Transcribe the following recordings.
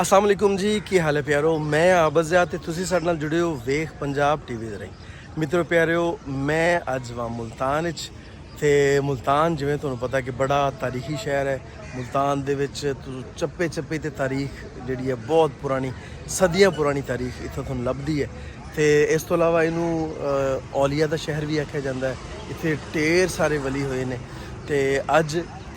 अस्सलाम वालेकुम जी, की हाल है प्यारो। मैं आबज़िया ते तुसी साडे नाल जुड़े हो वेख पंजाब टीवी दे राहीं। मित्रों प्यारिओ, मैं अज वां मुल्तान विच ते मुल्तान जिवें तुहानूं पता कि बड़ा तारीखी शहर है। मुल्तान दे विच चप्पे चप्पे ते तारीख जिहड़ी है बहुत पुरानी, सदियां पुरानी तारीख इत्थों तुहानूं लभदी है। ते इस तो इलावा इनू औलिया दा शहर भी आख्या जांदा है। इत्थे ढेर सारे वली होए ने ते अज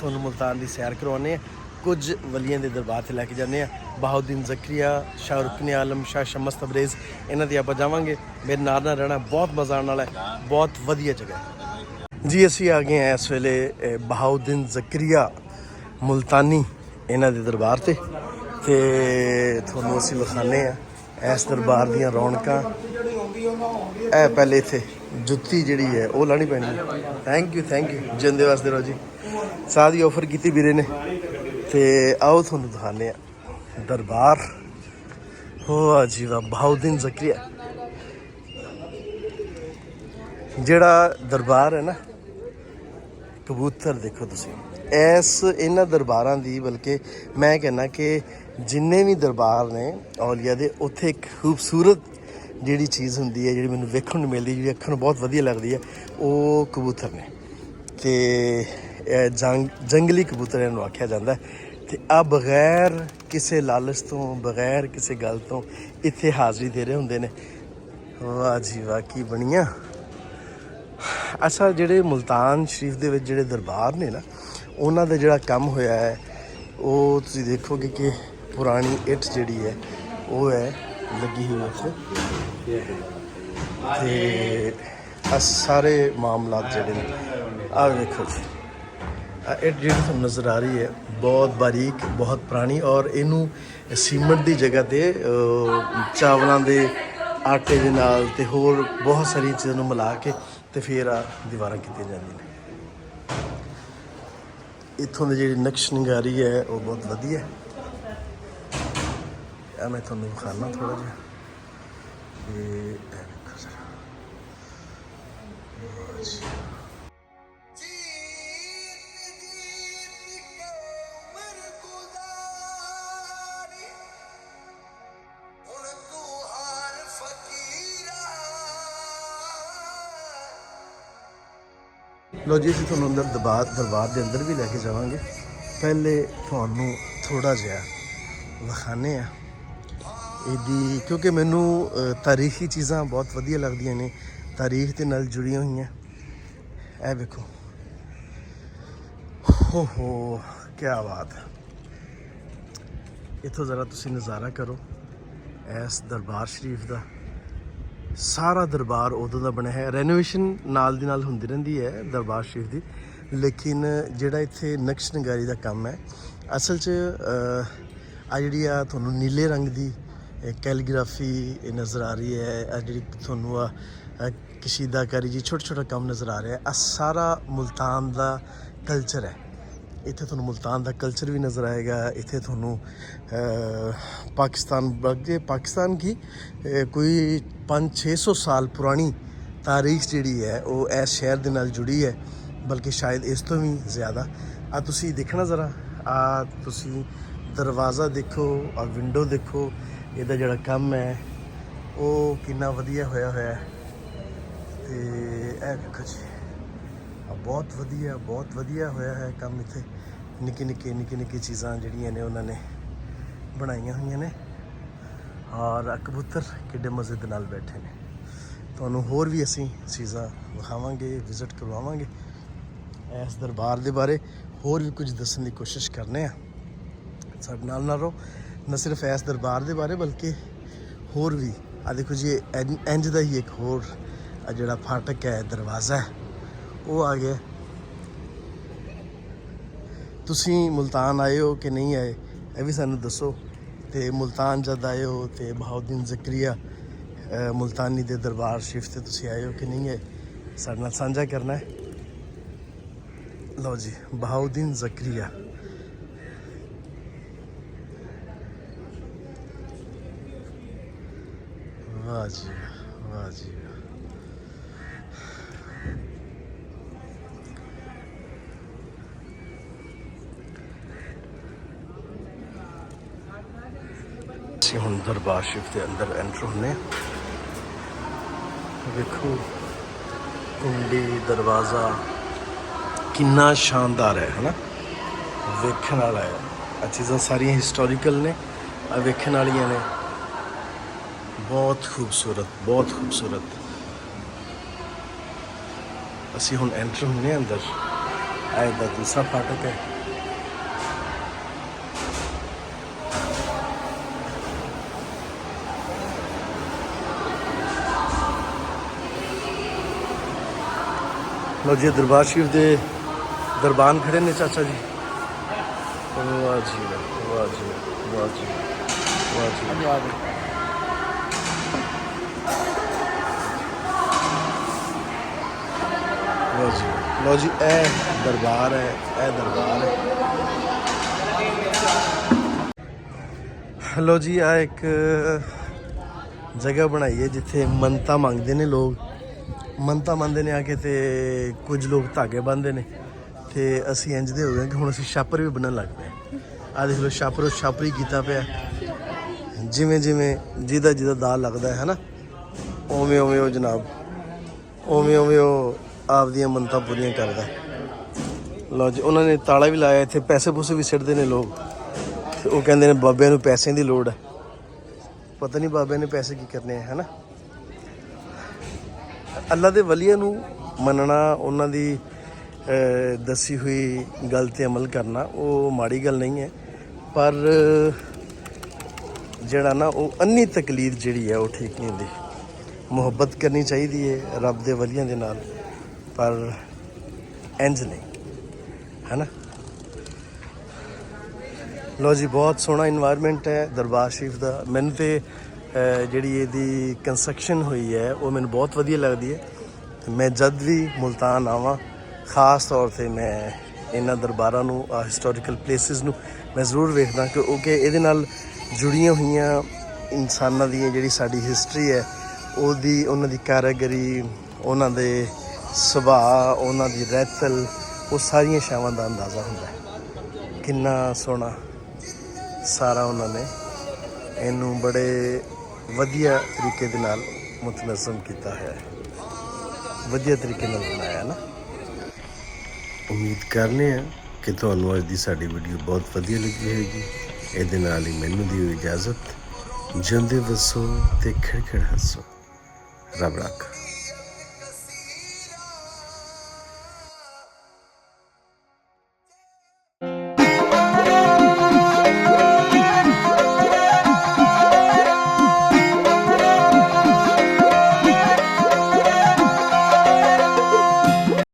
तुहानूं मुल्तान दी सैर करवाने आ। कुछ वलियां दे दरबार ते लैके जाने आ। बहाउद्दीन ज़करिया, शाह रुकन आलम, शाह शम्स तबरेज़, इन्हां दी आपां जावांगे। मेरे नाल नाल रहना, बहुत मज़ा आने वाला है, बहुत वधिया जगह है जी। असीं आ गए हैं इस वेले बहाउद्दीन ज़करिया मुल्तानी इन्हां दे दरबार ते तुहानूं असीं विखाने आ इस दरबार दियां रौनकां। पहले इत्थे जुत्ती जिहड़ी है वो लानी पैनी है। थैंक यू जिंदे वास्ते रहो जी। साह दी ऑफर की वीरे ने ते आओ तुहानूं दिखाने दरबार। हो जी वाह, बहाउद्दीन ज़करिया जिहड़ा दरबार है ना, कबूतर देखो तुसीं इस इन्हां दरबारां दी। बल्कि मैं कहना कि जिन्ने भी दरबार ने औलिया दे, उत्थे एक खूबसूरत जिहड़ी चीज़ हुंदी है, जिहड़ी मैनूं वेखण नूं मिलदी, जिहड़ी अक्खां नूं बहुत वधिया लगदी है, वो कबूतर ने। ते जंगली कबूतर इन्हूं आख्या जांदा है। ते आ बगैर किसी लालच तो, बगैर किसी गल तो इत्थे हाज़री दे रहे हुंदे ने। वाह जी वाह, की बनिया। अच्छा, जिहड़े मुल्तान शरीफ दे विच जिहड़े दरबार ने ना, उन्हां दा जिहड़ा कम होया है वो तुसीं देखोगे कि पुरानी इट जिहड़ी है वो है लगी हुई उत्थे। ते सारे मामलात जिहड़े ने आ देखो जी, इट जी तुहानूं नज़र आ रही है बहुत बारीक, बहुत पुरानी, और इनू सीमेंट की जगह पर चावलों के आटे के नाल ते होर बहुत सारी चीज़ों मिला के ते फिर दीवारां कीतियां जांदियां ने। इत्थों की जी नक्श निगारी है वो बहुत वधिया है। मैं तुहानूं विखाना थोड़ा जिहा कि देखो जरा। लो जी, असीं तुहानूं अंदर दरबार के अंदर भी लैके जावांगे। पहले तुहानूं थोड़ा जिहा विखाने आ इहदी, क्योंकि मैनू तारीखी चीज़ां बहुत वधिया लगदियां ने, तारीख दे नाल जुड़ियां होईयां। ए वेखो, हो क्या बात है। इत्थों ज़रा तुसीं नज़ारा करो इस दरबार शरीफ का। सारा दरबार उदों का बनया है, रेनोवेशन नाल दी नाल हुंदी रहिंदी है दरबार शरीफ की। लेकिन जिहड़ा इत्थे नक्श नगारी का काम है, असल च आ जिहड़ी आ तुहानूं नीले रंग की कैलीग्राफी नज़र आ रही है, जी तुहानूं कशीदाकारी जी छोटा छोटा काम नज़र आ रहा है, सारा मुल्तान का कल्चर है। इत्थे तुहानूं मुल्तान का कल्चर भी नज़र आएगा। इत्थे तुहानूं पाकिस्तान की कोई 500-600 साल पुरानी तारीख जिहड़ी है वो इस शहर दे नाल जुड़ी है, बल्कि शायद इस तो भी ज़्यादा। तुसीं देखना ज़रा, तुसीं दरवाज़ा देखो, विंडो देखो, इहदा जिहड़ा कम है वो कितना वधिया होया है। ते ए देखो जी, बहुत वधिया होया है काम। इत्थे निक्की निक्की चीज़ां जिहड़ियां ने उन्होंने बनाईयां होईयां ने, और कबूतर किड्डे मज़े दे नाल बैठे ने। तुहानूं होर भी असीं चीज़ां विखावांगे, विजिट करवावांगे इस दरबार दे बारे, होर भी कुछ दस्सण की कोशिश करने आ। साडे नाल रहो, न सिर्फ इस दरबार दे बारे बल्कि होर भी। देखो जी, इंज दा ही एक होर जिहड़ा फाटक है, दरवाज़ा है, वो आ गया। तुसीं मुल्तान आए हो कि नहीं आए, ये भी सानूं दसो। ते मुल्तान जद आए हो तो बहाउद्दीन ज़करिया मुल्तानी दे दरबार शरीफ ते तुसीं आए हो कि नहीं आए, साडे नाल सांझा करना है। लो जी, बहाउद्दीन ज़करिया। वाह जी वाह जी वाह। ਅਸੀਂ ਹੁਣ ਦਰਬਾਰ ਸ਼ਰੀਫ ਦੇ ਅੰਦਰ ਐਂਟਰ ਹੁੰਦੇ ਹਾਂ। ਵੇਖੋ ਕੁੰਡੀ ਦਰਵਾਜ਼ਾ ਕਿੰਨਾ ਸ਼ਾਨਦਾਰ ਹੈ ਨਾ, ਵੇਖਣ ਵਾਲਾ ਹੈ। ਇਹ ਚੀਜ਼ਾਂ ਸਾਰੀਆਂ ਹਿਸਟੋਰੀਕਲ ਨੇ, ਆ ਵੇਖਣ ਵਾਲੀਆਂ ਨੇ। ਬਹੁਤ ਖੂਬਸੂਰਤ, ਬਹੁਤ ਖੂਬਸੂਰਤ। ਅਸੀਂ ਹੁਣ ਐਂਟਰ ਹੁੰਦੇ ਹਾਂ ਅੰਦਰ। ਇਹ ਦਾ ਦੂਸਰਾ ਫਾਟਕ ਹੈ। ਲਓ ਜੀ, ਦਰਬਾਰ ਸ਼ਰੀਫ ਦੇ ਦਰਬਾਨ ਖੜੇ ਨੇ ਚਾਚਾ ਜੀ। ਵਾਹ ਜੀ ਵਾਹ ਜੀ ਵਾਹ ਜੀ ਵਾਹ ਜੀ। ਲਓ ਜੀ, ਇਹ ਦਰਬਾਰ ਹੈ, ਇਹ ਦਰਬਾਰ ਹੈ। ਲਓ ਜੀ, ਆ ਇੱਕ ਜਗ੍ਹਾ ਬਣਾਈ ਹੈ ਜਿੱਥੇ ਮੰਨਤਾਂ ਮੰਗਦੇ ਨੇ ਲੋਕ। ਮੰਨਤਾਂ ਮੰਨਦੇ ਨੇ ਆ ਕੇ, ਤੇ ਕੁਝ ਲੋਕ ਧਾਗੇ ਬੰਨ੍ਹਦੇ ਨੇ। ਤੇ ਅਸੀਂ ਇੰਝ ਦੇ ਹੋ ਗਏ ਕਿ ਹੁਣ ਅਸੀਂ ਛਾਪਰ ਵੀ ਬੰਨ੍ਹਣ ਲੱਗ ਪਏ। ਆ ਦੇਖ ਲਓ, ਛਾਪਰੋ ਛਾਪਰੀ ਕੀਤਾ ਪਿਆ। ਜਿਵੇਂ ਜਿਵੇਂ ਜਿਹਦਾ ਦਾ ਲੱਗਦਾ ਹੈ ਨਾ, ਉਵੇਂ ਉਵੇਂ ਉਹ ਜਨਾਬ, ਉਵੇਂ ਉਵੇਂ ਉਹ ਆਪਦੀਆਂ ਮੰਨਤਾਂ ਪੂਰੀਆਂ ਕਰਦਾ। ਲਓ ਜੀ, ਉਹਨਾਂ ਨੇ ਤਾਲਾ ਵੀ ਲਾਇਆ ਇੱਥੇ। ਪੈਸੇ ਪੂਸੇ ਵੀ ਸਿੱਟਦੇ ਨੇ ਲੋਕ, ਤੇ ਉਹ ਕਹਿੰਦੇ ਨੇ ਬਾਬਿਆਂ ਨੂੰ ਪੈਸਿਆਂ ਦੀ ਲੋੜ ਹੈ। ਪਤਾ ਨਹੀਂ ਬਾਬਿਆਂ ਨੇ ਪੈਸੇ ਕੀ ਕਰਨੇ ਹੈ ਨਾ। ਅੱਲਾ ਦੇ ਵਲੀਆਂ ਨੂੰ ਮੰਨਣਾ, ਉਹਨਾਂ ਦੀ ਦੱਸੀ ਹੋਈ ਗੱਲ 'ਤੇ ਅਮਲ ਕਰਨਾ, ਉਹ ਮਾੜੀ ਗੱਲ ਨਹੀਂ ਹੈ। ਪਰ ਜਿਹੜਾ ਨਾ, ਉਹ ਅੰਨੀ ਤਕਲੀਦ ਜਿਹੜੀ ਹੈ ਉਹ ਠੀਕ ਨਹੀਂ ਹੁੰਦੀ। ਮੁਹੱਬਤ ਕਰਨੀ ਚਾਹੀਦੀ ਹੈ ਰੱਬ ਦੇ ਵਲੀਆਂ ਦੇ ਨਾਲ, ਪਰ ਇੰਝ ਨਹੀਂ, ਹੈ ਨਾ। ਲਓ ਜੀ, ਬਹੁਤ ਸੋਹਣਾ ਇਨਵਾਇਰਮੈਂਟ ਹੈ ਦਰਬਾਰ ਸ਼ਰੀਫ ਦਾ। ਮੈਨੂੰ ਤੇ ਜਿਹੜੀ ਇਹਦੀ ਕੰਸਟਰਕਸ਼ਨ ਹੋਈ ਹੈ ਉਹ ਮੈਨੂੰ ਬਹੁਤ ਵਧੀਆ ਲੱਗਦੀ ਹੈ। ਮੈਂ ਜਦ ਵੀ ਮੁਲਤਾਨ ਆਵਾਂ, ਖ਼ਾਸ ਤੌਰ 'ਤੇ ਮੈਂ ਇਹਨਾਂ ਦਰਬਾਰਾਂ ਨੂੰ, ਹਿਸਟੋਰੀਕਲ ਪਲੇਸਿਸ ਨੂੰ ਮੈਂ ਜ਼ਰੂਰ ਵੇਖਦਾ, ਕਿਉਂਕਿ ਇਹਦੇ ਨਾਲ ਜੁੜੀਆਂ ਹੋਈਆਂ ਇਨਸਾਨਾਂ ਦੀਆਂ ਜਿਹੜੀ ਸਾਡੀ ਹਿਸਟਰੀ ਹੈ, ਉਹਦੀ, ਉਹਨਾਂ ਦੀ ਕਾਰੀਗਰੀ, ਉਹਨਾਂ ਦੇ ਸੁਭਾਅ, ਉਹਨਾਂ ਦੀ ਰਹਿਤਲ, ਉਹ ਸਾਰੀਆਂ ਸ਼ਾਵਾਂ ਦਾ ਅੰਦਾਜ਼ਾ ਹੁੰਦਾ ਹੈ। ਕਿੰਨਾ ਸੋਹਣਾ ਸਾਰਾ ਉਹਨਾਂ ਨੇ ਇਹਨੂੰ ਬੜੇ ਵਧੀਆ ਤਰੀਕੇ ਦੇ ਨਾਲ ਮੁਤਨਜ਼ਮ ਕੀਤਾ ਹੈ, ਵਧੀਆ ਤਰੀਕੇ ਨਾਲ ਬਣਾਇਆ ਨਾ। ਉਮੀਦ ਕਰਨੇ ਆ ਕਿ ਤੁਹਾਨੂੰ ਅੱਜ ਦੀ ਸਾਡੀ ਵੀਡੀਓ ਬਹੁਤ ਵਧੀਆ ਲੱਗੀ ਹੋਏਗੀ। ਇਹਦੇ ਨਾਲ ਹੀ ਮੈਨੂੰ ਦਿਓ ਇਜਾਜ਼ਤ। ਜਿਉਂਦੇ ਵਸੋ ਤੇ ਖਿੜਖਿੜ ਹੱਸੋ। ਰੱਬ ਰੱਖ।